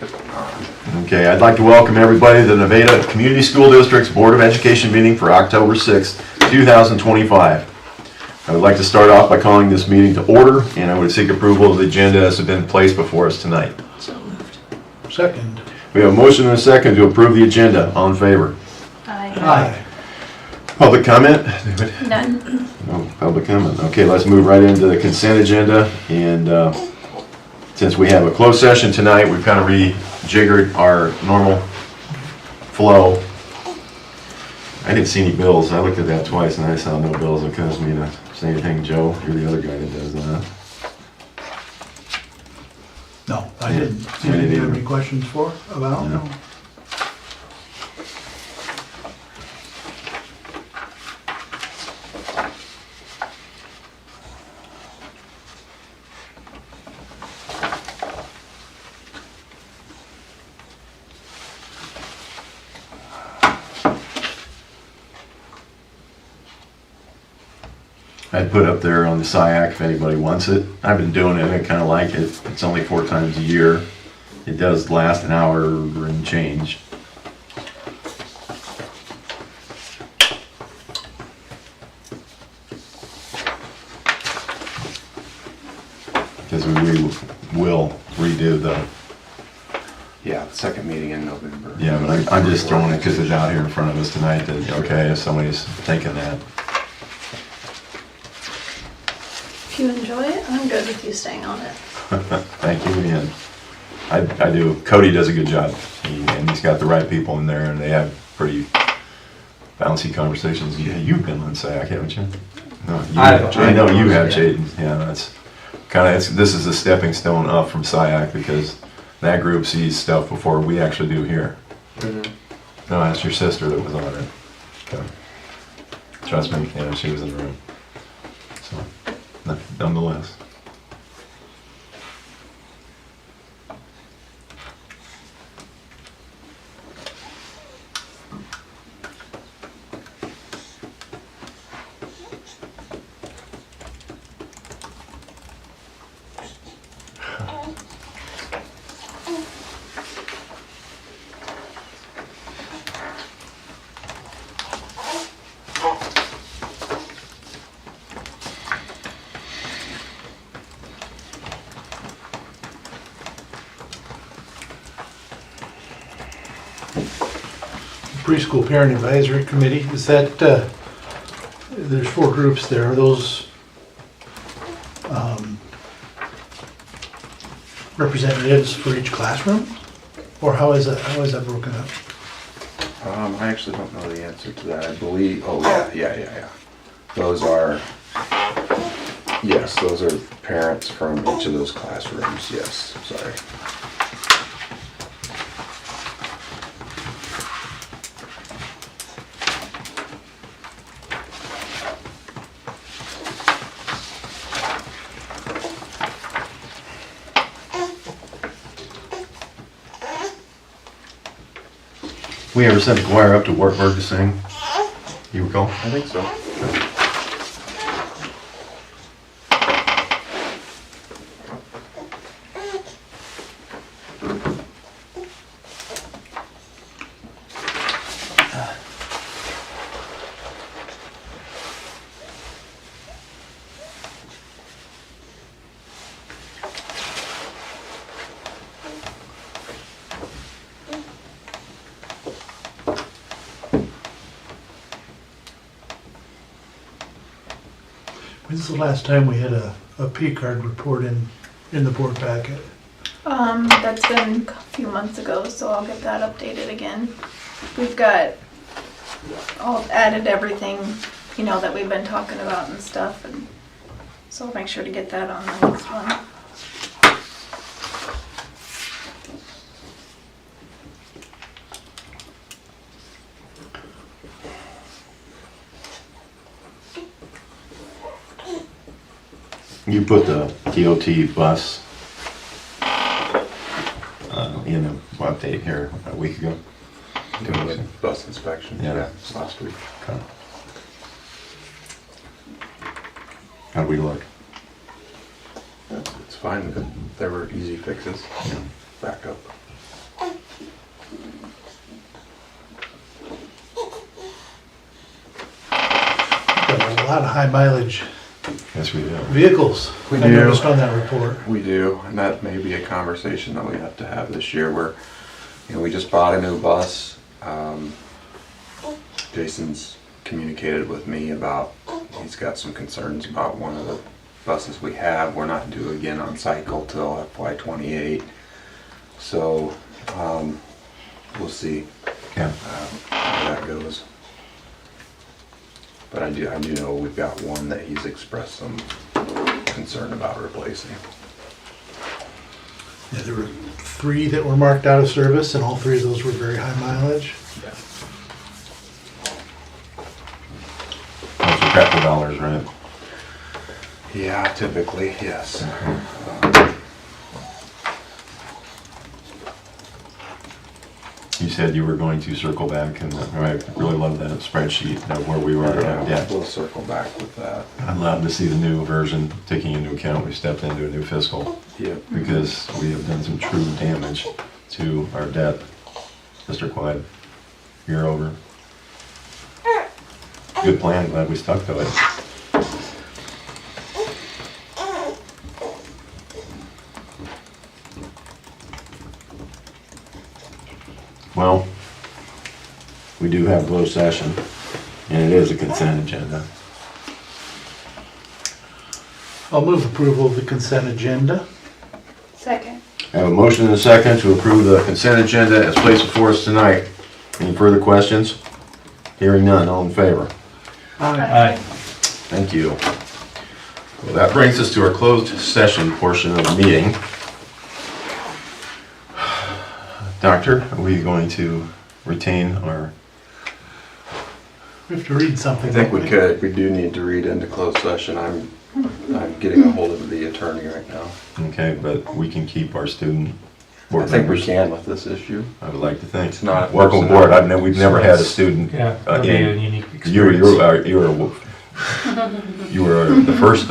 Okay, I'd like to welcome everybody to the Nevada Community School District's Board of Education meeting for October 6th, 2025. I would like to start off by calling this meeting to order, and I would seek approval of the agenda as has been placed before us tonight. So moved. Second. We have a motion and a second to approve the agenda. All in favor? Aye. Public comment? None. No public comment. Okay, let's move right into the consent agenda. And since we have a closed session tonight, we've kind of rejiggered our normal flow. I didn't see any bills. I looked at that twice and I saw no bills. It caused me to say anything. Joe, you're the other guy that does that. No, I didn't. I You didn't have either. any questions about? No. I'd put up there on the SIAC if anybody wants it. I've been doing it, I kind of like it. It's only 4 times a year. It does last an hour and change. Because we will redo the, Yeah, the second meeting in November. yeah, but I'm just throwing it because it's out here in front of us tonight that, okay, if somebody's thinking that. If you enjoy it, I'm good with you staying on it. Thank you again. I do. Cody does a good job, and he's got the right people in there, and they have pretty bouncy conversations. Yeah, you've been on SAC, haven't you? No, I know you have, Jaden. Yeah, that's kind of. This is a stepping stone up from SIAC because that group sees stuff before we actually do here. No, that's your sister that was on it. Okay. Trust me, yeah, she was in the room. So, nonetheless. Preschool Parent Advisory Committee, is that, there's 4 groups there. Are those representatives for each classroom? Or how is that broken up? I actually don't know the answer to that. I believe, yeah. Those are, yes, those are parents from each of those classrooms, yes, sorry. We ever sent the choir up to Wartburg to sing? You recall? I think so. When's the last time we had a P-card report in the board packet? That's been a few months ago, so I'll get that updated again. We've got all added everything, you know, that we've been talking about and stuff, and so I'll make sure to get that on the next one. You put the DOT bus in an update here a week ago. Doing the bus inspection, Yeah. yeah, last week. Okay. How'd we look? It's fine, there were easy fixes. Yeah. Back up. lot of high mileage Yes, we do. vehicles. We I do. noticed on that report. We do, and that may be a conversation that we have to have this year where, we just bought a new bus. Jason's communicated with me about, he's got some concerns about one of the buses we have. We're not due again on cycle till FY '28. So, we'll see Yeah. how that goes. But I do know we've got one that he's expressed some concern about replacing. Yeah, there were 3 that were marked out of service, and all 3 of those were very high mileage. Those are crappy dollars, right? Yeah, typically, yes. You said you were going to circle back, and I really love that spreadsheet of where we were. Yeah. We'll circle back with that. I'd love to see the new version, taking into account we stepped into a new fiscal, Yep. because we have done some true damage to our debt district-wide, year over. Good plan, glad we stuck to it. Well, we do have closed session, and it is a consent agenda. I'll move approval of the consent agenda. Second. I have a motion and a second to approve the consent agenda as placed before us tonight. Any further questions? Hearing none, all in favor? Aye. Thank you. Well, that brings us to our closed session portion of the meeting. Doctor, are we going to retain our, We have to read I something. think we don't could. We do need to read into closed session. I'm getting a hold of the attorney right now. okay, but we can keep our student I board think we members? can with this issue. I would like to think. It's not Welcome personnel. aboard. We've never had a student. Yeah, uh, it'll be a in- unique You were, experience. you were the first.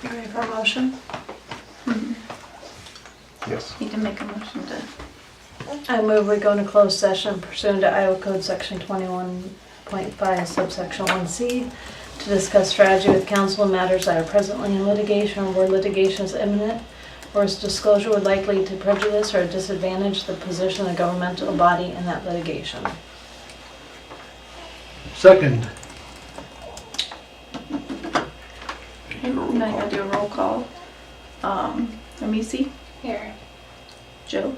You ready for a motion? Yes. Need to make a motion to. I move we go into closed session pursuant to Iowa Code Section 21.5 subsection 1C to discuss strategy with counsel in matters that are presently in litigation or where litigation is imminent, or its disclosure would likely to prejudice or disadvantage the position of the governmental body in that litigation. Second. Now I gotta do a roll call. Amici, Here. Joe,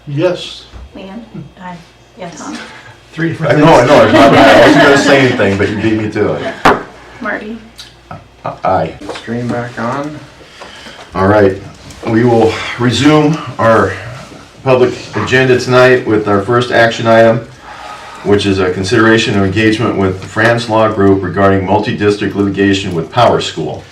Yes. Leanne, Aye. Yes. Tom, 3 different I things. know. I wasn't gonna say anything, but you beat me to it. Marty. Aye. Stream back on. All right, we will resume our public agenda tonight with our first action item, which is a consideration of engagement with the Franz Law Group regarding multi-district litigation with Power School.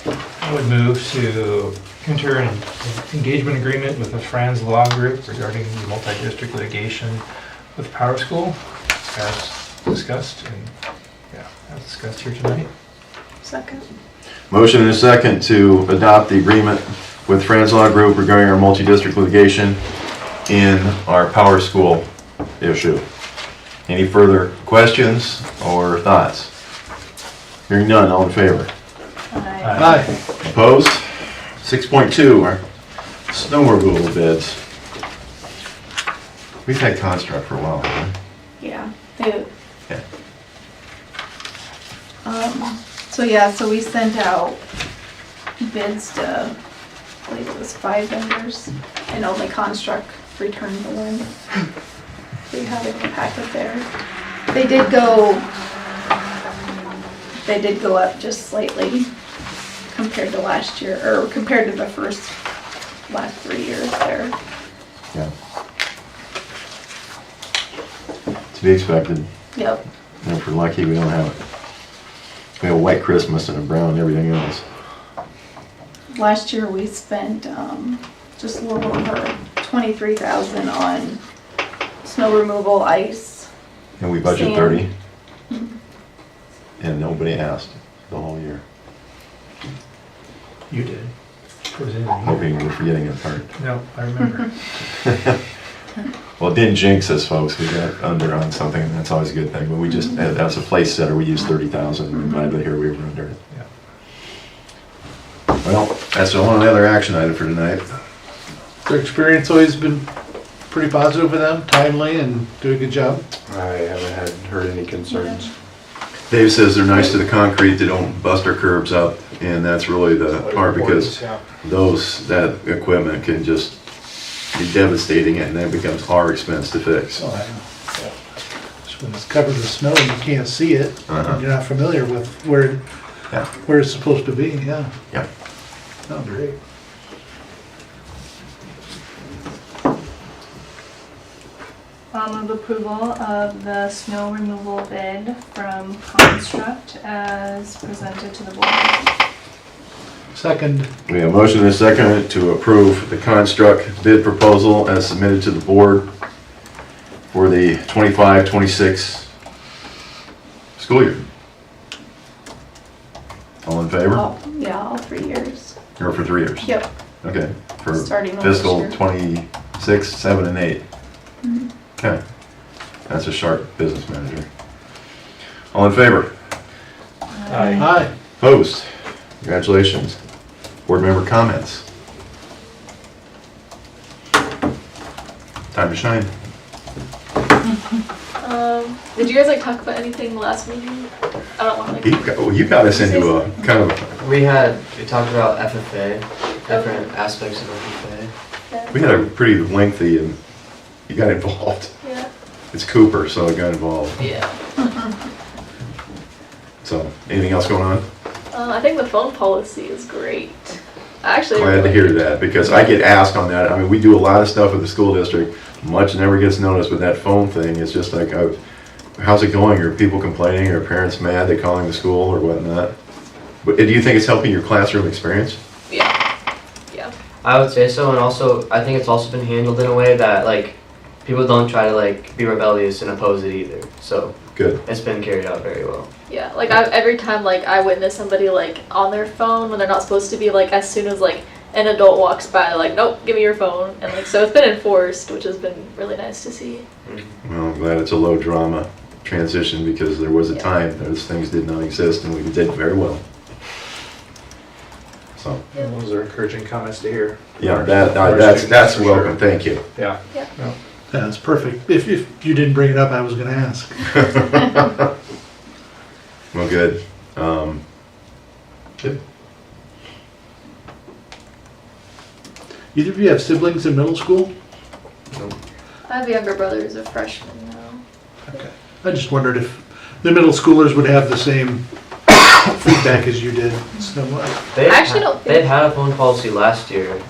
I would move to enter an engagement agreement with the Franz Law Group regarding the multi-district litigation with Power School, as discussed as discussed here tonight. Second. Motion and a second to adopt the agreement with Franz Law Group regarding our multi-district litigation in our Power School issue. Any further questions or thoughts? Hearing none, all in favor? Aye. Aye. Opposed? 6.2, our snow removal bids. We've had Construct for a while, haven't Yeah. They, Yeah. so we sent out bids to, I believe it was 5 vendors, and only Construct returned the one. We have it in the packet there. They did go up just slightly compared to last year, or compared to the last 3 years there. Yeah. To be expected. Yep. And if we're lucky, we don't have it. We have a white Christmas and a brown everything else. Last year we spent just a little over 23,000 on snow removal, ice. And we budget Sand. 30. and nobody asked the whole year. You did. Presumably. Hoping we're forgetting a part. No, I remember. Well, it didn't jinx us, folks. We got under on something, and that's always a good thing. But we just, as a place setter, we used 30,000. I'm glad to hear we were under it. Yeah. Well, that's the only other action item for tonight. Their experience always been pretty positive with them, timely, and do a good job. I haven't heard any concerns. Dave says they're nice to the concrete. They don't bust our curbs up, and that's really the part because Yeah. that equipment can just be devastating, and then it becomes our expense to fix. Oh, I know. Just when it's covered with snow and you can't see it, Uh-huh. and you're not familiar with where Yeah. it's supposed to be, yeah. Yeah. Oh, great. I'll move approval of the snow removal bid from Construct as presented to the board. Second, We have a motion and a second to approve the Construct bid proposal as submitted to the board for the 25-26 school year. All in favor? Yeah, all 3 years. Or for 3 years? Yep, Okay, for Starting next fiscal year. 26, 7, and 8. Mhm. Okay, that's a sharp business manager. All in favor? Aye. aye. Opposed? Congratulations. Board member comments? Time to shine. Did you guys like talk about anything last meeting? I don't want like. You got us into a kind of, We talked about FFA, different aspects of FFA. we had a pretty lengthy, and you got involved. Yeah. It's Cooper, so it got involved. Yeah. So, anything else going on? I think the phone policy is great. I actually. Glad to really- hear that, because I get asked on that. I mean, we do a lot of stuff with the school district. Much never gets noticed with that phone thing. It's just like, how's it going? Are people complaining? Are parents mad? They calling the school or whatnot? But do you think it's helping your classroom experience? Yeah. Yeah. I would say so, and also I think it's also been handled in a way that like people don't try to like be rebellious and oppose it either. So Good. it's been carried out very well. Yeah. Like every time like I witness somebody like on their phone when they're not supposed to be, like as soon as like an adult walks by, they're like, nope, give me your phone, and like so it's been enforced, which has been really nice to see. Well, I'm glad it's a low drama transition, because there was a Yeah. time those things did not exist, and we did very well. So, Those are encouraging comments to hear. yeah, Our that's students, for sure. welcome. Thank you. Yeah. Yeah, that's perfect. If you didn't bring it up, I was gonna ask. Well, good. Good. Either of you have siblings in middle school? I have a younger brother who's a freshman now. Okay. I just wondered if the middle schoolers would have the same feedback as you did. Somewhat. They I actually don't think- they'd had a phone policy last year.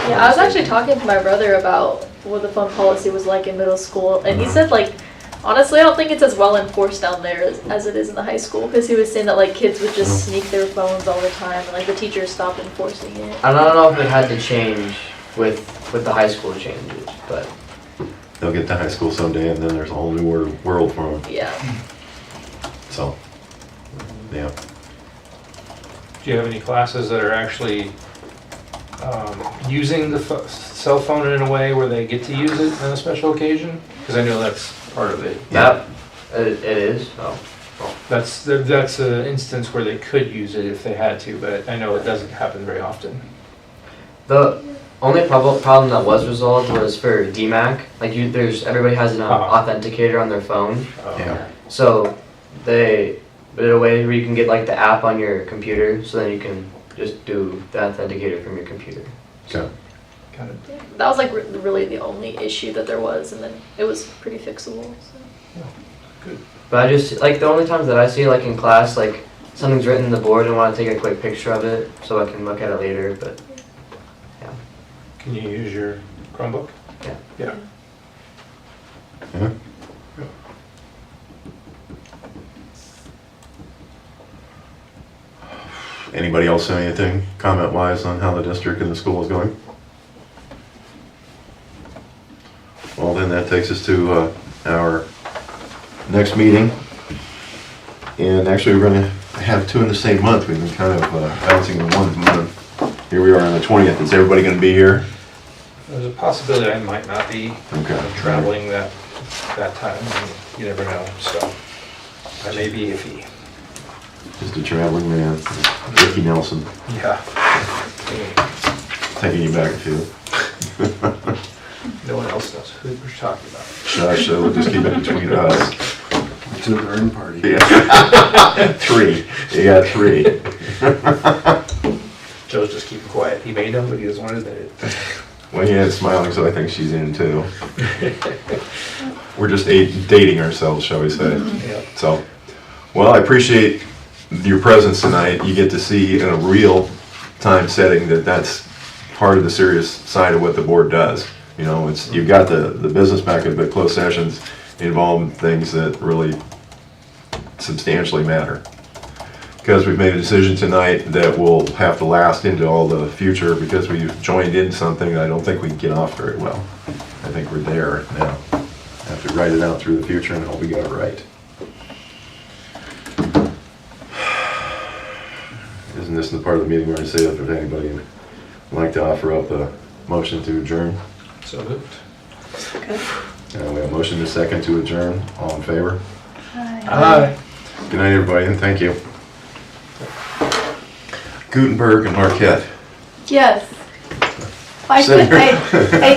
Yeah, I was actually talking to my brother about what the phone policy was like in middle school, and he said like, honestly, I don't think it's as well enforced down there as it is in the high school, because he was saying that like kids would just sneak their phones all the time, and like the teachers stopped enforcing it. I don't know if it had to change with the high school changes, but They'll get to high school someday, and then there's a whole new world for them. Yeah. So, yeah. Do you have any classes that are actually using the cell phone in a way where they get to use it on a special occasion? Because I know that's part of it. that it is. Oh. That's an instance where they could use it if they had to, but I know it doesn't happen very often. The only problem that was resolved was for DMAC. Like everybody has an authenticator on their phone, Yeah. so they did a way where you can get like the app on your computer, so then you can just do the authenticator from your computer. Okay. Got it. That was like really the only issue that there was, and then it was pretty fixable. So. But I just like the only times that I see like in class, like something's written on the board and I want to take a quick picture of it so I can look at it later. But Can you use your Chromebook? Yeah. Yeah. Yeah. Anybody else have anything comment-wise on how the district and the school is going? Well, then that takes us to our next meeting. And actually, we're gonna have two in the same month. We've been kind of bouncing in one month. Here we are on the 20th. Is everybody gonna be here? There's a possibility I might not be Okay. traveling that time, and you never know, so I may be iffy. Just a traveling man, Ricky Nelson, Yeah. taking you back a few. No one else knows who we're talking about. Shush, we'll just keep it between us. It's a garden party. Yeah. Three. You got three. Joe's just keeping quiet. He may know, but he doesn't want to admit it. Well, yeah, smiling, so I think she's in too. We're just dating ourselves, shall we say. Yeah. So, well, I appreciate your presence tonight. You get to see in a real time setting that that's part of the serious side of what the board does. You know, it's, you've got the business back of it, but closed sessions involve things that really substantially matter. Because we've made a decision tonight that will have to last into all the future, because we've joined in something that I don't think we can get off very well. I think we're there now. Have to write it out through the future and hope we got it right. Isn't this the part of the meeting where I say if there's anybody who'd like to offer up a motion to adjourn? So moved. We have a motion to second to adjourn. All in favor? Aye. Good night, everybody, and thank you. Gutenberg and Marquette. Yes. I Sitting could, here. I